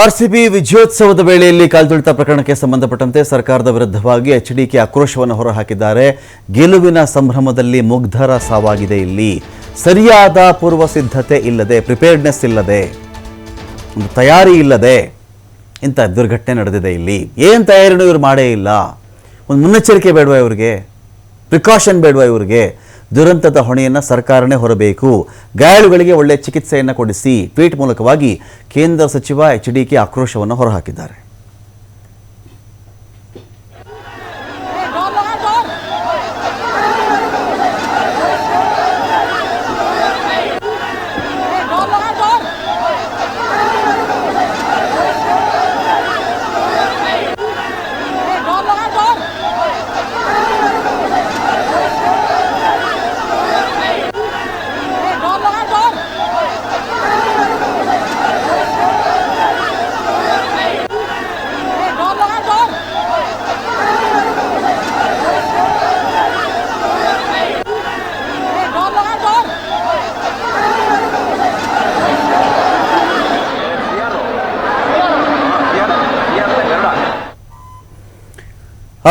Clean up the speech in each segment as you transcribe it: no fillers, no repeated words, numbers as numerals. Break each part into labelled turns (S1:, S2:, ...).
S1: RCB ವಿಜಯೋತ್ಸವದ ವೇಳೆಯಲ್ಲಿ ಕಾಲ್ತುಳಿತ ಪ್ರಕರಣಕ್ಕೆ ಸಂಬಂಧಪಟ್ಟಂತೆ ಸರ್ಕಾರದ ವಿರುದ್ಧವಾಗಿ ಎಚ್ಡಿಕೆ ಆಕ್ರೋಶವನ್ನು ಹೊರಹಾಕಿದ್ದಾರೆ. ಗೆಲುವಿನ ಸಂಭ್ರಮದಲ್ಲಿ ಮುಗ್ಧರ ಸಾವಾಗಿದೆ. ಇಲ್ಲಿ ಸರಿಯಾದ ಪೂರ್ವ ಸಿದ್ಧತೆ ಇಲ್ಲದೆ, ಪ್ರಿಪೇರ್ಡ್ನೆಸ್ ಇಲ್ಲದೆ, ಒಂದು ತಯಾರಿ ಇಲ್ಲದೆ ಇಂಥ ದುರ್ಘಟನೆ ನಡೆದಿದೆ. ಇಲ್ಲಿ ಏನು ತಯಾರಿನೂ ಇವರು ಮಾಡೇ ಇಲ್ಲ. ಒಂದು ಮುನ್ನೆಚ್ಚರಿಕೆ ಬೇಡವಾ ಇವರಿಗೆ? ಪ್ರಿಕಾಷನ್ ಬೇಡವಾ ಇವರಿಗೆ? ದುರಂತದ ಹೊಣೆಯನ್ನು ಸರ್ಕಾರನೇ ಹೊರಬೇಕು. ಗಾಯಾಳುಗಳಿಗೆ ಒಳ್ಳೆಯ ಚಿಕಿತ್ಸೆಯನ್ನು ಕೊಡಿಸಿ ಟ್ವೀಟ್ ಮೂಲಕವಾಗಿ ಕೇಂದ್ರ ಸಚಿವ ಎಚ್ಡಿಕೆ ಆಕ್ರೋಶವನ್ನು ಹೊರಹಾಕಿದ್ದಾರೆ.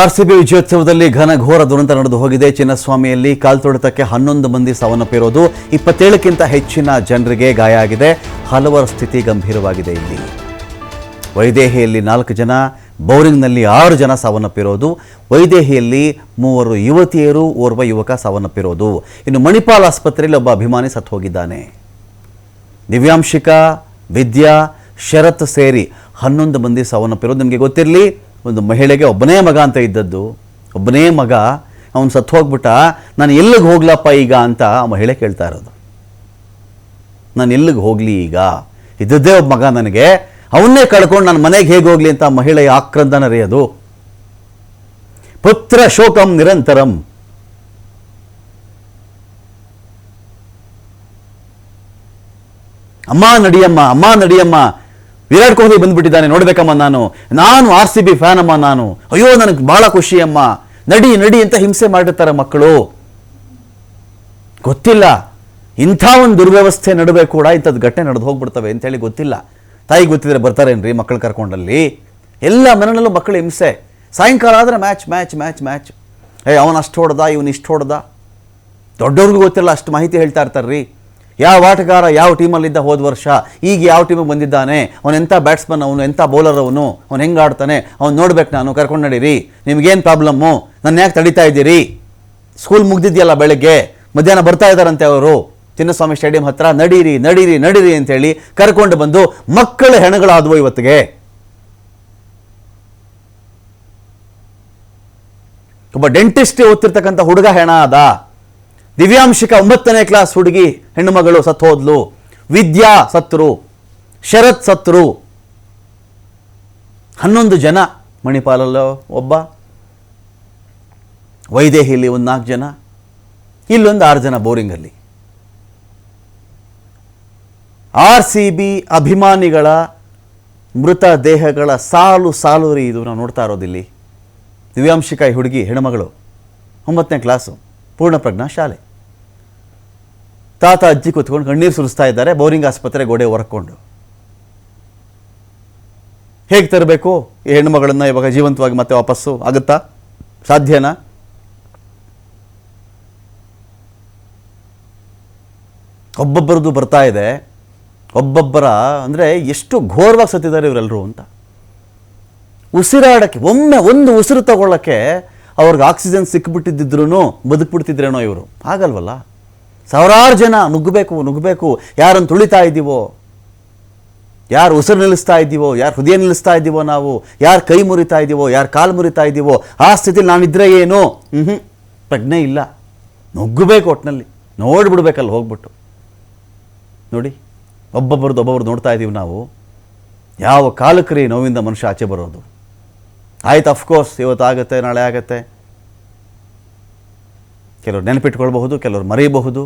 S1: ಆರ್ಸಿಬಿ ವಿಜಯೋತ್ಸವದಲ್ಲಿ ಘನಘೋರ ದುರಂತ ನಡೆದು ಹೋಗಿದೆ. ಚಿನ್ನಸ್ವಾಮಿಯಲ್ಲಿ ಕಾಲ್ತುಳಿತಕ್ಕೆ 11 ಮಂದಿ ಸಾವನ್ನಪ್ಪಿರೋದು, 27ಕ್ಕಿಂತ ಹೆಚ್ಚಿನ ಜನರಿಗೆ ಗಾಯ ಆಗಿದೆ. ಹಲವರ ಸ್ಥಿತಿ ಗಂಭೀರವಾಗಿದೆ. ಇಲ್ಲಿ ವೈದೇಹಿಯಲ್ಲಿ 4 ಜನ, ಬೌರಿಂಗ್ನಲ್ಲಿ 6 ಜನ ಸಾವನ್ನಪ್ಪಿರೋದು. ವೈದೇಹಿಯಲ್ಲಿ 3 ಯುವತಿಯರು, ಓರ್ವ ಯುವಕ ಸಾವನ್ನಪ್ಪಿರೋದು. ಇನ್ನು ಮಣಿಪಾಲ್ ಆಸ್ಪತ್ರೆಯಲ್ಲಿ ಒಬ್ಬ ಅಭಿಮಾನಿ ಸತ್ತು ಹೋಗಿದ್ದಾನೆ. ದಿವ್ಯಾಂಶಿಕಾ, ವಿದ್ಯಾ, ಶರತ್ ಸೇರಿ 11 ಮಂದಿ ಸಾವನ್ನಪ್ಪಿರೋದು. ನಿಮಗೆ ಗೊತ್ತಿರಲಿ, ಒಂದು ಮಹಿಳೆಗೆ ಒಬ್ಬನೇ ಮಗ ಅಂತ ಇದ್ದದ್ದು, ಒಬ್ಬನೇ ಮಗ, ಅವನು ಸತ್ತು ಹೋಗ್ಬಿಟ್ಟ. ನಾನು ಎಲ್ಲಿಗೆ ಹೋಗ್ಲಪ್ಪ ಈಗ ಅಂತ ಆ ಮಹಿಳೆ ಕೇಳ್ತಾ ಇರೋದು. ನಾನು ಎಲ್ಲಿಗೆ ಹೋಗಲಿ ಈಗ? ಇದ್ದದ್ದೇ ಒಬ್ಬ ಮಗ ನನಗೆ, ಅವನ್ನೇ ಕಳ್ಕೊಂಡು ನನ್ನ ಮನೆಗೆ ಹೇಗೆ ಹೋಗ್ಲಿ ಅಂತ ಮಹಿಳೆಯ ಆಕ್ರಂದನ ರೀ. ಪುತ್ರ ಶೋಕಂ ನಿರಂತರಂ. ಅಮ್ಮ ನಡಿಯಮ್ಮ, ಅಮ್ಮ ನಡಿಯಮ್ಮ, ವಿರಾಟ್ ಕೊಹ್ಲಿ ಬಂದ್ಬಿಟ್ಟಿದ್ದಾನೆ ನೋಡ್ಬೇಕಮ್ಮ, ನಾನು ಆರ್ಸಿಬಿ ಫ್ಯಾನ್ ಅಮ್ಮ, ನಾನು ಅಯ್ಯೋ ನನಗೆ ಬಹಳ ಖುಷಿ ಅಮ್ಮ, ನಡಿ ನಡಿ ಅಂತ ಹಿಂಸೆ ಮಾಡಿರ್ತಾರೆ ಮಕ್ಕಳು. ಗೊತ್ತಿಲ್ಲ ಇಂಥ ಒಂದು ದುರ್ವ್ಯವಸ್ಥೆ ನಡುವೆ ಕೂಡ ಇಂಥದ್ದು ಘಟನೆ ನಡೆದು ಹೋಗ್ಬಿಡ್ತವೆ ಅಂತೇಳಿ ಗೊತ್ತಿಲ್ಲ. ತಾಯಿ ಗೊತ್ತಿದ್ರೆ ಬರ್ತಾರೇನ್ರಿ ಮಕ್ಕಳು ಕರ್ಕೊಂಡಲ್ಲಿ? ಎಲ್ಲ ಮನೆಯಲ್ಲೂ ಮಕ್ಕಳು ಹಿಂಸೆ. ಸಾಯಂಕಾಲ ಆದರೆ ಮ್ಯಾಚ್ ಮ್ಯಾಚ್ ಮ್ಯಾಚ್ ಮ್ಯಾಚ್. ಅವನು ಅಷ್ಟು ಹೊಡೆದ, ಇವನು ಇಷ್ಟು ಹೊಡೆದ. ದೊಡ್ಡವ್ರಿಗೂ ಗೊತ್ತಿಲ್ಲ, ಅಷ್ಟು ಮಾಹಿತಿ ಹೇಳ್ತಾ ಇರ್ತಾರ್ರಿ. ಯಾವ ಆಟಗಾರ ಯಾವ ಟೀಮಲ್ಲಿದ್ದ ಹೋದ ವರ್ಷ, ಈಗ ಯಾವ ಟೀಮಿಗೆ ಬಂದಿದ್ದಾನೆ, ಅವನು ಎಂಥ ಬ್ಯಾಟ್ಸ್ಮನ್, ಅವನು ಎಂಥ ಬೌಲರ್, ಅವನು ಹೆಂಗೆ ಆಡ್ತಾನೆ, ಅವ್ನು ನೋಡ್ಬೇಕು, ನಾನು ಕರ್ಕೊಂಡು ನಡೀರಿ, ನಿಮಗೇನು ಪ್ರಾಬ್ಲಮ್ಮು, ನನ್ನ ಯಾಕೆ ತಡೀತಾ ಇದ್ದೀರಿ, ಸ್ಕೂಲ್ ಮುಗ್ದಿದೆಯಲ್ಲ ಬೆಳಗ್ಗೆ, ಮಧ್ಯಾಹ್ನ ಬರ್ತಾ ಇದ್ದಾರಂತೆ ಅವರು ಚಿನ್ನಸ್ವಾಮಿ ಸ್ಟೇಡಿಯಂ ಹತ್ರ, ನಡೀರಿ ನಡೀರಿ ನಡೀರಿ ಅಂತೇಳಿ ಕರ್ಕೊಂಡು ಬಂದು ಮಕ್ಕಳ ಹೆಣಗಳಾದವು. ಇವತ್ತಿಗೆ ಒಬ್ಬ ಡೆಂಟಿಸ್ಟ್ ಓದ್ತಿರ್ತಕ್ಕಂಥ ಹುಡುಗ ಹೆಣ ಆದ. ದಿವ್ಯಾಂಶಿಕ 9ನೇ ಕ್ಲಾಸ್ ಹುಡುಗಿ ಹೆಣ್ಣು ಮಗಳು ಸತ್ತು ಹೋದ್ಲು. ವಿದ್ಯಾ ಸತ್ರು, ಶರತ್ ಸತ್ರು. 11 ಜನ ಮಣಿಪಾಲಲ್ಲೋ ಒಬ್ಬ, ವೈದೇಹಿಯಲ್ಲಿ ಒಂದು 4 ಜನ, ಇಲ್ಲೊಂದು 6 ಜನ ಬೋರಿಂಗಲ್ಲಿ. ಆರ್ಸಿಬಿ ಅಭಿಮಾನಿಗಳ ಮೃತ ದೇಹಗಳ ಸಾಲು ಸಾಲು ರೀ ಇದು ನಾವು ನೋಡ್ತಾ ಇರೋದಿಲ್ಲಿ. ದಿವ್ಯಾಂಶಿಕ ಈ ಹುಡುಗಿ ಹೆಣ್ಣುಮಗಳು 9ನೇ ಕ್ಲಾಸು, ಪೂರ್ಣಪ್ರಜ್ಞಾ ಶಾಲೆ. ತಾತ ಅಜ್ಜಿ ಕೂತ್ಕೊಂಡು ಕಣ್ಣೀರು ಸುರಿಸ್ತಾ ಇದ್ದಾರೆ ಬೋರಿಂಗ್ ಆಸ್ಪತ್ರೆ ಗೋಡೆ ಹೊರಕೊಂಡು. ಹೇಗೆ ತರಬೇಕು ಈ ಹೆಣ್ಣು ಮಗಳನ್ನು ಇವಾಗ ಜೀವಂತವಾಗಿ ಮತ್ತೆ ವಾಪಸ್ಸು? ಆಗುತ್ತಾ? ಸಾಧ್ಯನಾ? ಒಬ್ಬೊಬ್ಬರದ್ದು ಬರ್ತಾ ಇದೆ. ಒಬ್ಬೊಬ್ಬರ ಅಂದರೆ ಎಷ್ಟು ಘೋರವಾಗಿ ಸತ್ತಿದ್ದಾರೆ ಇವರೆಲ್ಲರೂ ಅಂತ. ಉಸಿರಾಡಕ್ಕೆ ಒಮ್ಮೆ ಒಂದು ಉಸಿರು ತಗೊಳ್ಳೋಕ್ಕೆ ಅವ್ರಿಗೆ ಆಕ್ಸಿಜನ್ ಸಿಕ್ಕಿಬಿಟ್ಟಿದ್ದಿದ್ರೂ ಬದುಕ್ಬಿಡ್ತಿದ್ರೇನೋ ಇವರು. ಆಗಲ್ವಲ್ಲ. ಸಾವಿರಾರು ಜನ ನುಗ್ಗಬೇಕು. ಯಾರನ್ನು ತುಳಿತಾ ಇದ್ದೀವೋ, ಯಾರು ಉಸಿರು ನಿಲ್ಲಿಸ್ತಾ ಇದ್ದೀವೋ, ಯಾರು ಹೃದಯ ನಿಲ್ಲಿಸ್ತಾ ಇದ್ದೀವೋ, ನಾವು ಯಾರು ಕೈ ಮುರಿತಾ ಇದ್ದೀವೋ, ಯಾರು ಕಾಲು ಮುರಿತಾ ಇದ್ದೀವೋ, ಆ ಸ್ಥಿತಿಲಿ ನಾನಿದ್ರೆ ಏನು? ಪ್ರಜ್ಞೆ ಇಲ್ಲ. ನುಗ್ಗಬೇಕು, ಒಟ್ಟಿನಲ್ಲಿ ನೋಡಿಬಿಡ್ಬೇಕಲ್ಲ ಹೋಗ್ಬಿಟ್ಟು. ನೋಡಿ, ಒಬ್ಬೊಬ್ಬರದ್ದು ನೋಡ್ತಾ ಇದ್ದೀವಿ ನಾವು. ಯಾವ ಕಾಲಕ್ಕೆ ರೀ ನೋವಿಂದ ಮನುಷ್ಯ ಆಚೆ ಬರೋದು? ಆಯ್ತು, ಅಫ್ಕೋರ್ಸ್ ಇವತ್ತಾಗತ್ತೆ, ನಾಳೆ ಆಗತ್ತೆ. ಕೆಲವರು ನೆನಪಿಟ್ಕೊಳ್ಬಹುದು, ಕೆಲವರು ಮರೆಯಬಹುದು.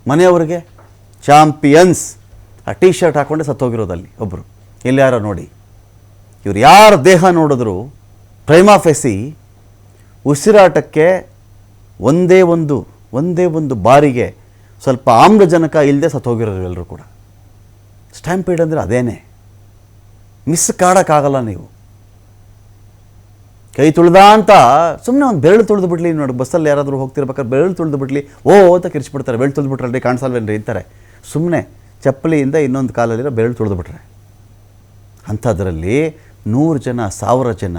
S1: ಮನೆಯವರಿಗೆ ಚಾಂಪಿಯನ್ಸ್ ಆ ಟೀ ಶರ್ಟ್ ಹಾಕ್ಕೊಂಡೆ ಸತ್ತೋಗಿರೋದಲ್ಲಿ ಒಬ್ಬರು. ಎಲ್ಲಾರ ನೋಡಿ, ಇವ್ರು ಯಾರ ದೇಹ ನೋಡಿದ್ರು ಪ್ರೈಮಾ ಫೆಸಿ ಉಸಿರಾಟಕ್ಕೆ ಒಂದೇ ಒಂದು ಬಾರಿಗೆ ಸ್ವಲ್ಪ ಆಮ್ಲಜನಕ ಇಲ್ಲದೆ ಸತ್ತೋಗಿರೋರು ಎಲ್ಲರೂ ಕೂಡ. ಸ್ಟ್ಯಾಂಪೀಡ್ ಅಂದರೆ ಅದೇನೇ. ಮಿಸ್ ಕಾಡೋಕ್ಕಾಗಲ್ಲ ನೀವು. ಕೈ ತುಳ್ದ ಅಂತ ಸುಮ್ಮನೆ ಒಂದು ಬೆರಳು ತುಳಿದು ಬಿಡಲಿ. ನೋಡಿ, ಬಸ್ಸಲ್ಲಿ ಯಾರಾದರೂ ಹೋಗ್ತಿರ್ಬೇಕಾದ್ರೆ ಬೆರಳು ತುಳಿದು ಬಿಡಲಿ, ಓ ಅಂತ ಕಿರ್ಚಿಬಿಡ್ತಾರೆ. ಬೆರಳು ತುಳಿದು ಬಿಟ್ರಲ್ರಿ, ಕಾಣಿಸಲ್ವೇನ್ರಿ ಅಂತಾರೆ. ಸುಮ್ಮನೆ ಚಪ್ಪಲಿಯಿಂದ ಇನ್ನೊಂದು ಕಾಲಲ್ಲಿರೋ ಬೆರಳು ತುಳಿದು ಬಿಟ್ರೆ. ಅಂಥದ್ರಲ್ಲಿ 100 ಜನ 1000 ಜನ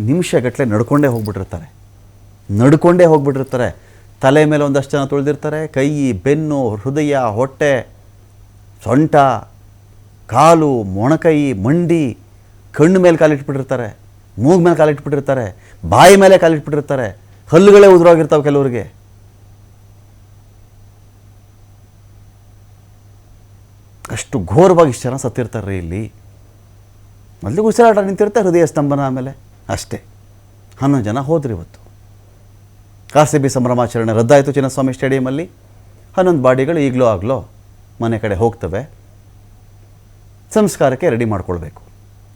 S1: ನಿಮಿಷಗಟ್ಟಲೆ ನಡ್ಕೊಂಡೇ ಹೋಗ್ಬಿಟ್ಟಿರ್ತಾರೆ. ತಲೆ ಮೇಲೆ ಒಂದಷ್ಟು ಜನ ತುಳಿದಿರ್ತಾರೆ. ಕೈ, ಬೆನ್ನು, ಹೃದಯ, ಹೊಟ್ಟೆ, ಸೊಂಟ, ಕಾಲು, ಮೊಣಕೈ, ಮಂಡಿ, ಕಣ್ಣು ಮೇಲೆ ಕಾಲಿಟ್ಬಿಟ್ಟಿರ್ತಾರೆ, ಮೂಗು ಮೇಲೆ ಕಾಲಿಟ್ಬಿಟ್ಟಿರ್ತಾರೆ, ಬಾಯಿ ಮೇಲೆ ಕಾಲಿಟ್ಬಿಟ್ಟಿರ್ತಾರೆ, ಹಲ್ಲುಗಳೇ ಉದುರೋಗಿರ್ತಾವೆ ಕೆಲವರಿಗೆ. ಅಷ್ಟು ಘೋರವಾಗಿ ಇಷ್ಟು ಜನ ಸತ್ತಿರ್ತಾರೆ ಇಲ್ಲಿ. ಮೊದಲಿಗೆ ಉಸಿರಾಟ ನಿಂತಿರುತ್ತೆ, ಹೃದಯ ಸ್ತಂಭನ, ಆಮೇಲೆ ಅಷ್ಟೇ. 11 ಜನ ಹೋದ್ರಿ ಇವತ್ತು. RCB ಸಂಭ್ರಮಾಚರಣೆ ರದ್ದಾಯಿತು ಚಿನ್ನಸ್ವಾಮಿ ಸ್ಟೇಡಿಯಮಲ್ಲಿ. 11 ಬಾಡಿಗಳು ಈಗಲೋ ಆಗಲೋ ಮನೆ ಕಡೆ ಹೋಗ್ತವೆ. ಸಂಸ್ಕಾರಕ್ಕೆ ರೆಡಿ ಮಾಡ್ಕೊಳ್ಬೇಕು.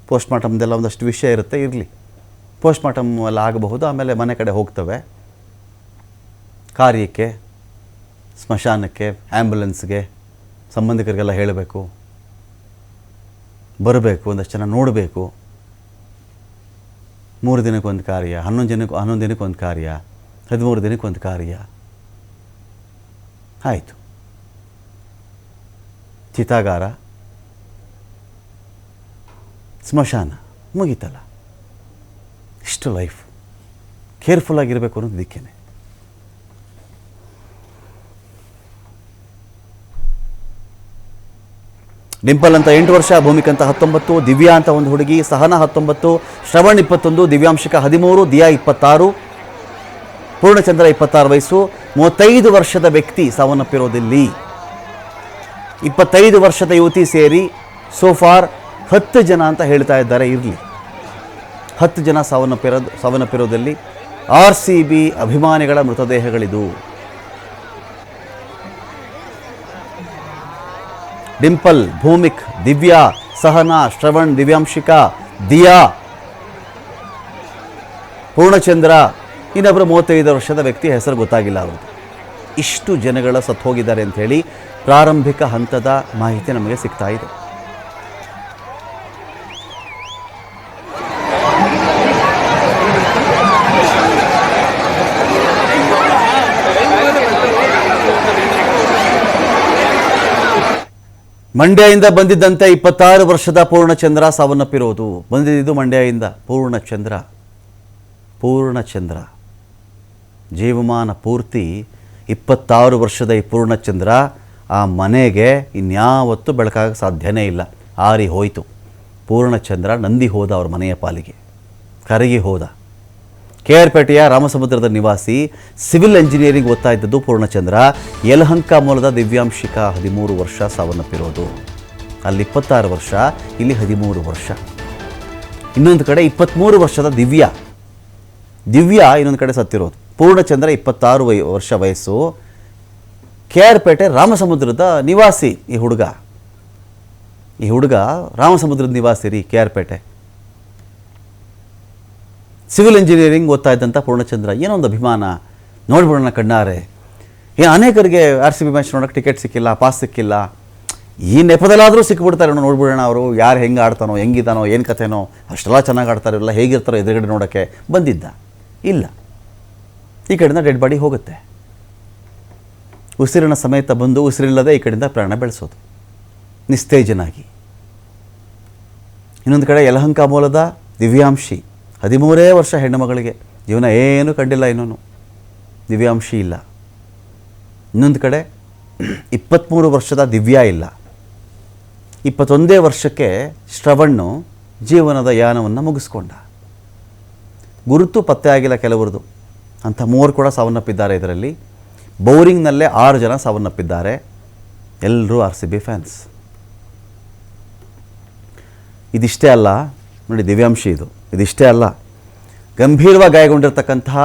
S1: ಪೋಸ್ಟ್ಮಾರ್ಟಮ್ದೆಲ್ಲ ಒಂದಷ್ಟು ವಿಷಯ ಇರುತ್ತೆ, ಇರಲಿ. ಪೋಸ್ಟ್ಮಾರ್ಟಮ್ ಎಲ್ಲ ಆಗಬಹುದು, ಆಮೇಲೆ ಮನೆ ಕಡೆ ಹೋಗ್ತವೆ. ಕಾರ್ಯಕ್ಕೆ, ಸ್ಮಶಾನಕ್ಕೆ, ಆ್ಯಂಬುಲೆನ್ಸ್ಗೆ, ಸಂಬಂಧಿಕರಿಗೆಲ್ಲ ಹೇಳಬೇಕು, ಬರಬೇಕು, ಒಂದಷ್ಟು ಜನ ನೋಡಬೇಕು. 3 ದಿನಕ್ಕೊಂದು ಕಾರ್ಯ, 11 ದಿನಕ್ಕೊಂದು ಕಾರ್ಯ, 13 ದಿನಕ್ಕೊಂದು ಕಾರ್ಯ. ಆಯಿತು. ಚಿತಾಗಾರ, ಸ್ಮಶಾನ ಮುಗೀತಲ್ಲ. ಇಷ್ಟು ಲೈಫ್ ಕೇರ್ಫುಲ್ಲಾಗಿರಬೇಕು ಅನ್ನೋದು ಇದಕ್ಕೇನೆ. ಡಿಂಪಲ್ ಅಂತ 8 ವರ್ಷ, ಭೂಮಿಕ್ ಅಂತ 19, ದಿವ್ಯಾ ಅಂತ ಒಂದು ಹುಡುಗಿ, ಸಹನಾ 19, ಶ್ರವಣ್ 21, ದಿವ್ಯಾಂಶಿಕ 13, ದಿಯಾ 26, ಪೂರ್ಣಚಂದ್ರ 26 ವಯಸ್ಸು. 35 ವರ್ಷದ ವ್ಯಕ್ತಿ ಸಾವನ್ನಪ್ಪಿರೋದಿಲ್ಲಿ. 25 ವರ್ಷದ ಯುವತಿ ಸೇರಿ ಸೋಫಾರ್ 10 ಜನ ಅಂತ ಹೇಳ್ತಾ ಇದ್ದಾರೆ. ಇರಲಿ, 10 ಜನ ಸಾವನ್ನಪ್ಪಿರೋದಲ್ಲಿ RCB ಅಭಿಮಾನಿಗಳ ಮೃತದೇಹಗಳಿದು. ಡಿಂಪಲ್, ಭೂಮಿಕ್, ದಿವ್ಯಾ, ಸಹನಾ, ಶ್ರವಣ್, ದಿವ್ಯಾಂಶಿಕಾ, ದಿಯಾ, ಪೂರ್ಣಚಂದ್ರ, ಇನ್ನೊಬ್ಬರು 35 ವರ್ಷದ ವ್ಯಕ್ತಿ ಹೆಸರು ಗೊತ್ತಾಗಿಲ್ಲ ಅವ್ರದ್ದು. ಇಷ್ಟು ಜನಗಳ ಸತ್ತು ಹೋಗಿದ್ದಾರೆ ಅಂಥೇಳಿ ಪ್ರಾರಂಭಿಕ ಹಂತದ ಮಾಹಿತಿ ನಮಗೆ ಸಿಗ್ತಾ ಇದೆ. ಮಂಡ್ಯದಿಂದ ಬಂದಿದ್ದಂತೆ 26 ವರ್ಷದ ಪೂರ್ಣಚಂದ್ರ ಸಾವನ್ನಪ್ಪಿರೋದು. ಬಂದಿದ್ದು ಮಂಡ್ಯದಿಂದ ಪೂರ್ಣಚಂದ್ರ ಜೀವಮಾನ ಪೂರ್ತಿ 26 ವರ್ಷದ ಈ ಪೂರ್ಣಚಂದ್ರ ಆ ಮನೆಗೆ ಇನ್ಯಾವತ್ತೂ ಬೆಳಕಾಗಕ್ಕೆ ಸಾಧ್ಯನೇ ಇಲ್ಲ. ಆರಿ ಹೋಯಿತು. ಪೂರ್ಣಚಂದ್ರ ನಂದಿ ಹೋದ, ಅವ್ರ ಮನೆಯ ಪಾಲಿಗೆ ಕರಗಿ ಹೋದ. KR ಪೇಟೆಯ ರಾಮಸಮುದ್ರದ ನಿವಾಸಿ, ಸಿವಿಲ್ ಇಂಜಿನಿಯರಿಂಗ್ ಓದ್ತಾ ಇದ್ದದ್ದು ಪೂರ್ಣಚಂದ್ರ. ಯಲಹಂಕ ಮೂಲದ ದಿವ್ಯಾಂಶಿಕಾ 13 ವರ್ಷ ಸಾವನ್ನಪ್ಪಿರೋದು. ಅಲ್ಲಿ 26 ವರ್ಷ, ಇಲ್ಲಿ 13 ವರ್ಷ. ಇನ್ನೊಂದು ಕಡೆ 23 ವರ್ಷದ ದಿವ್ಯಾ ಇನ್ನೊಂದು ಕಡೆ ಸತ್ತಿರೋದು. ಪೂರ್ಣಚಂದ್ರ 26 ವರ್ಷ ವಯಸ್ಸು. KR ಪೇಟೆ ರಾಮಸಮುದ್ರದ ನಿವಾಸಿ ಈ ಹುಡುಗ ರಾಮಸಮುದ್ರದ ನಿವಾಸಿ ರೀ. KR ಪೇಟೆ ಸಿವಿಲ್ ಇಂಜಿನಿಯರಿಂಗ್ ಓದ್ತಾ ಇದ್ದಂಥ ಪೂರ್ಣಚಂದ್ರ. ಏನೋ ಒಂದು ಅಭಿಮಾನ, ನೋಡ್ಬಿಡೋಣ ಕಣ್ಣಾರೆ. ಅನೇಕರಿಗೆ RCB ಮ್ಯಾಚ್ ನೋಡೋಕ್ಕೆ ಟಿಕೆಟ್ ಸಿಕ್ಕಿಲ್ಲ, ಪಾಸ್ ಸಿಕ್ಕಿಲ್ಲ. ಈ ನೆಪದಲ್ಲಾದರೂ ಸಿಕ್ಬಿಡ್ತಾರೆ, ನೋಡ್ಬಿಡೋಣ ಅವರು ಯಾರು ಹೆಂಗೆ ಆಡ್ತಾನೋ, ಹೆಂಗಿದ್ದಾನೋ, ಏನು ಕಥೆನೋ, ಅಷ್ಟೆಲ್ಲ ಚೆನ್ನಾಗಿ ಆಡ್ತಾರಲ್ಲ, ಹೇಗಿರ್ತಾರೋ ಎದುರುಗಡೆ ನೋಡೋಕ್ಕೆ ಬಂದಿದ್ದ. ಇಲ್ಲ, ಈ ಕಡೆಯಿಂದ ಡೆಡ್ ಬಾಡಿ ಹೋಗುತ್ತೆ. ಉಸಿರಿನ ಸಮೇತ ಬಂದು ಉಸಿರಿಲ್ಲದೆ ಈ ಕಡೆಯಿಂದ ಪ್ರಾಣ ಬೆಳೆಸೋದು ನಿಸ್ತೇಜನಾಗಿ. ಇನ್ನೊಂದು ಕಡೆ ಯಲಹಂಕ ಮೂಲದ ದಿವ್ಯಾಂಶಿ, 13 ವರ್ಷ ಹೆಣ್ಣು ಮಗಳಿಗೆ, ಜೀವನ ಏನೂ ಕಂಡಿಲ್ಲ, ಇನ್ನೂ ದಿವ್ಯಾಂಶಿ ಇಲ್ಲ. ಇನ್ನೊಂದು ಕಡೆ 23 ವರ್ಷದ ದಿವ್ಯಾ ಇಲ್ಲ. 21 ವರ್ಷಕ್ಕೆ ಶ್ರವಣ್ಣು ಜೀವನದ ಯಾನವನ್ನು ಮುಗಿಸ್ಕೊಂಡ. ಗುರುತು ಪತ್ತೆ ಆಗಿಲ್ಲ ಕೆಲವರದು. ಅಂಥ 3 ಕೂಡ ಸಾವನ್ನಪ್ಪಿದ್ದಾರೆ. ಇದರಲ್ಲಿ ಬೌರಿಂಗ್ನಲ್ಲೇ 6 ಜನ ಸಾವನ್ನಪ್ಪಿದ್ದಾರೆ. ಎಲ್ಲರೂ RCB ಫ್ಯಾನ್ಸ್. ಇದಿಷ್ಟೇ ಅಲ್ಲ ನೋಡಿ, ದಿವ್ಯಾಂಶಿ ಇದಿಷ್ಟೇ ಅಲ್ಲ, ಗಂಭೀರವಾಗಿ ಗಾಯಗೊಂಡಿರ್ತಕ್ಕಂತಹ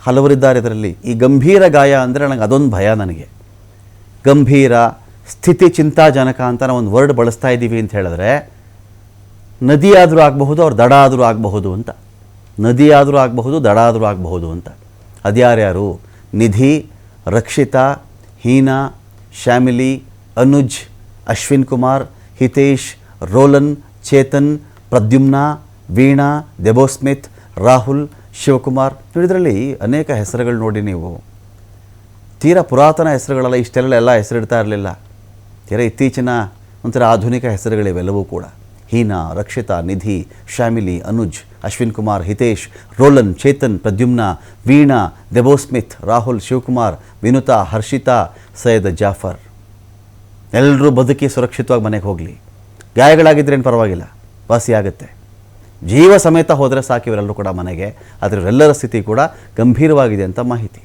S1: ಹಲವರಿದ್ದಾರೆ ಇದರಲ್ಲಿ. ಈ ಗಂಭೀರ ಗಾಯ ಅಂದರೆ ನನಗೆ ಅದೊಂದು ಭಯ. ನನಗೆ ಗಂಭೀರ ಸ್ಥಿತಿ ಚಿಂತಾಜನಕ ಅಂತ ನಾವು ಒಂದು ವರ್ಡ್ ಬಳಸ್ತಾ ಇದ್ದೀವಿ ಅಂತ ಹೇಳಿದ್ರೆ, ನದಿ ಆದರೂ ಆಗಬಹುದು, ಅವ್ರು ದಡ ಆದರೂ ಆಗಬಹುದು ಅಂತ. ನದಿ ಆದರೂ ಆಗಬಹುದು, ದಡ ಆದರೂ ಆಗಬಹುದು ಅಂತ. ಅದ್ಯಾರ್ಯಾರು? ನಿಧಿ, ರಕ್ಷಿತಾ, ಹೀನಾ, ಶ್ಯಾಮಿಲಿ, ಅನುಜ್, ಅಶ್ವಿನ್ ಕುಮಾರ್, ಹಿತೇಶ್, ರೋಲನ್, ಚೇತನ್, ಪ್ರದ್ಯುಮ್ನ, ವೀಣಾ, ದೆಬೋಸ್ಮಿತ್, ರಾಹುಲ್, ಶಿವಕುಮಾರ್. ಇದರಲ್ಲಿ ಅನೇಕ ಹೆಸರುಗಳು ನೋಡಿ ನೀವು. ತೀರಾ ಪುರಾತನ ಹೆಸರುಗಳೆಲ್ಲ, ಇಷ್ಟೆಲ್ಲ ಹೆಸರಿಡ್ತಾ ಇರಲಿಲ್ಲ. ತೀರಾ ಇತ್ತೀಚಿನ ಒಂಥರ ಆಧುನಿಕ ಹೆಸರುಗಳಿವೆಲ್ಲವೂ ಕೂಡ. ಹೀನಾ, ರಕ್ಷಿತಾ, ನಿಧಿ, ಶ್ಯಾಮಿಲಿ, ಅನುಜ್, ಅಶ್ವಿನ್ ಕುಮಾರ್, ಹಿತೇಶ್, ರೋಲನ್, ಚೇತನ್, ಪ್ರದ್ಯುಮ್ನ, ವೀಣಾ, ದೆಬೋಸ್ಮಿತ್, ರಾಹುಲ್, ಶಿವಕುಮಾರ್, ವಿನುತಾ, ಹರ್ಷಿತಾ, ಸೈಯದ್ ಜಾಫರ್. ಎಲ್ಲರೂ ಬದುಕಿ ಸುರಕ್ಷಿತವಾಗಿ ಮನೆಗೆ ಹೋಗಲಿ. ಗಾಯಗಳಾಗಿದ್ರೇನು ಪರವಾಗಿಲ್ಲ, ವಾಸಿಯಾಗುತ್ತೆ. ಜೀವ ಸಮೇತ ಹೋದರೆ ಸಾಕು ಇವರೆಲ್ಲರೂ ಕೂಡ ಮನೆಗೆ. ಆದರೆ ಇವರೆಲ್ಲರ ಸ್ಥಿತಿ ಕೂಡ ಗಂಭೀರವಾಗಿದೆ ಅಂತ ಮಾಹಿತಿ.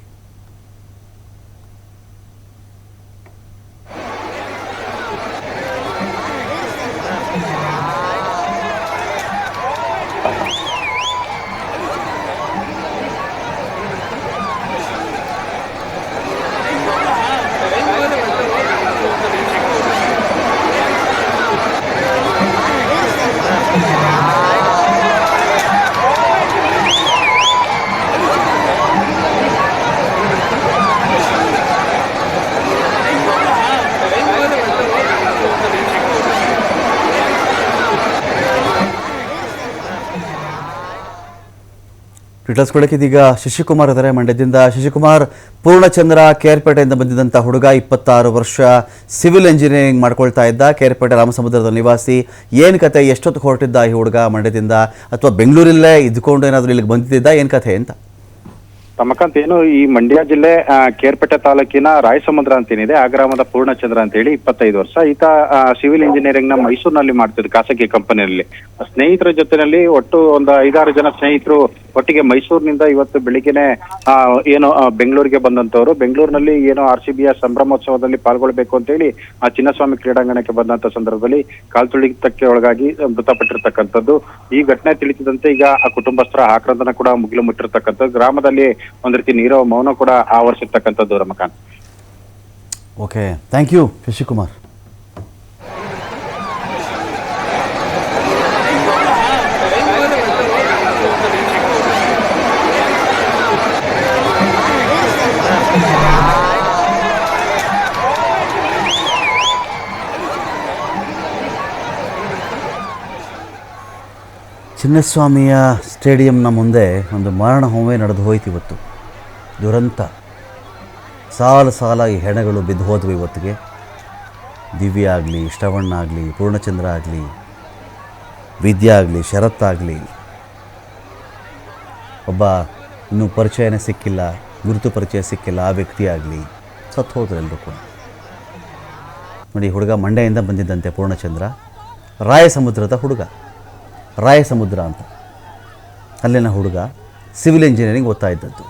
S1: ಡೀಟೇಲ್ಸ್ ಕೊಡೋಕ್ಕಿದೀಗ ಶಶಿಕುಮಾರ್ ಇದ್ದಾರೆ ಮಂಡ್ಯದಿಂದ. ಶಶಿಕುಮಾರ್, ಪೂರ್ಣಚಂದ್ರ ಕೇರ್ಪೇಟೆಯಿಂದ ಬಂದಿದ್ದಂಥ ಹುಡುಗ, 26 ವರ್ಷ, ಸಿವಿಲ್ ಇಂಜಿನಿಯರಿಂಗ್ ಮಾಡ್ಕೊಳ್ತಾ ಇದ್ದ, ಕೇರ್ಪೇಟೆ ರಾಮಸಮುದ್ರದ ನಿವಾಸಿ. ಏನು ಕತೆ, ಎಷ್ಟೊತ್ತು ಹೊರಟಿದ್ದ ಈ ಹುಡುಗ ಮಂಡ್ಯದಿಂದ, ಅಥವಾ ಬೆಂಗಳೂರಲ್ಲೇ ಇದ್ಕೊಂಡು ಏನಾದರೂ ಇಲ್ಲಿಗೆ ಬಂದಿದ್ದ, ಏನು ಕಥೆ ಅಂತ?
S2: ತಮಕಂತ ಏನು, ಈ ಮಂಡ್ಯ ಜಿಲ್ಲೆ ಕೇರ್ಪೇಟೆ ತಾಲೂಕಿನ ರಾಯಸಮುದ್ರ ಅಂತ ಏನಿದೆ, ಆ ಗ್ರಾಮದ ಪೂರ್ಣಚಂದ್ರ ಅಂತ ಹೇಳಿ 25 ವರ್ಷ. ಈತ ಸಿವಿಲ್ ಇಂಜಿನಿಯರಿಂಗ್ ನ ಮೈಸೂರಿನಲ್ಲಿ ಮಾಡ್ತಿದ್ದ ಖಾಸಗಿ ಕಂಪನಿಯಲ್ಲಿ. ಸ್ನೇಹಿತರ ಜೊತೆನಲ್ಲಿ ಒಟ್ಟು ಒಂದು 5-6 ಜನ ಸ್ನೇಹಿತರು ಒಟ್ಟಿಗೆ ಮೈಸೂರಿನಿಂದ ಇವತ್ತು ಬೆಳಿಗ್ಗೆನೆ ಏನು ಬೆಂಗಳೂರಿಗೆ ಬಂದಂತವ್ರು. ಬೆಂಗಳೂರಿನಲ್ಲಿ ಏನೋ RCBಯ ಸಂಭ್ರಮೋತ್ಸವದಲ್ಲಿ ಪಾಲ್ಗೊಳ್ಬೇಕು ಅಂತ ಹೇಳಿ ಆ ಚಿನ್ನಸ್ವಾಮಿ ಕ್ರೀಡಾಂಗಣಕ್ಕೆ ಬಂದಂತ ಸಂದರ್ಭದಲ್ಲಿ ಕಾಲ್ತುಳಿತಕ್ಕೆ ಒಳಗಾಗಿ ಮೃತಪಟ್ಟಿರ್ತಕ್ಕಂಥದ್ದು. ಈ ಘಟನೆ ತಿಳಿಸಿದಂತೆ ಈಗ ಆ ಕುಟುಂಬಸ್ಥರ ಆಕ್ರಂದನ ಕೂಡ ಮುಗಿಲು ಮುಟ್ಟಿರ್ತಕ್ಕಂಥದ್ದು. ಗ್ರಾಮದಲ್ಲಿ ಒಂದ್ ರೀತಿ ನೀರೋ ಮೌನ ಕೂಡ ಆವರಿಸಿರ್ತಕ್ಕಂಥದ್ದು. Ramakant.
S1: Okay, thank you Shashikumar. ಚಿನ್ನಸ್ವಾಮಿಯ ಸ್ಟೇಡಿಯಂನ ಮುಂದೆ ಒಂದು ಮಾರಣ ಹೋಮವೇ ನಡೆದು ಹೋಯ್ತು ಇವತ್ತು. ದುರಂತ. ಸಾಲಾಗಿ ಹೆಣಗಳು ಬಿದ್ದು ಹೋದ್ವು ಇವತ್ತಿಗೆ. ದಿವ್ಯ ಆಗಲಿ, ಶ್ರವಣ್ಣ ಆಗಲಿ, ಪೂರ್ಣಚಂದ್ರ ಆಗಲಿ, ವಿದ್ಯಾ ಆಗಲಿ, ಶರತ್ ಆಗಲಿ, ಒಬ್ಬ ಇನ್ನೂ ಪರಿಚಯನೇ ಸಿಕ್ಕಿಲ್ಲ, ಗುರುತು ಪರಿಚಯ ಸಿಕ್ಕಿಲ್ಲ ಆ ವ್ಯಕ್ತಿ ಆಗಲಿ, ಸತ್ತು ಹೋದ್ರು ಎಲ್ಲರೂ ಕೂಡ. ನೋಡಿ, ಹುಡುಗ ಮಂಡ್ಯದಿಂದ ಬಂದಿದ್ದಂತೆ ಪೂರ್ಣಚಂದ್ರ, ರಾಯಸಮುದ್ರದ ಹುಡುಗ, ರಾಯಸಮುದ್ರ ಅಂತ ಅಲ್ಲಿನ ಹುಡುಗ, ಸಿವಿಲ್ ಇಂಜಿನಿಯರಿಂಗ್ ಓದ್ತಾ ಇದ್ದದ್ದು.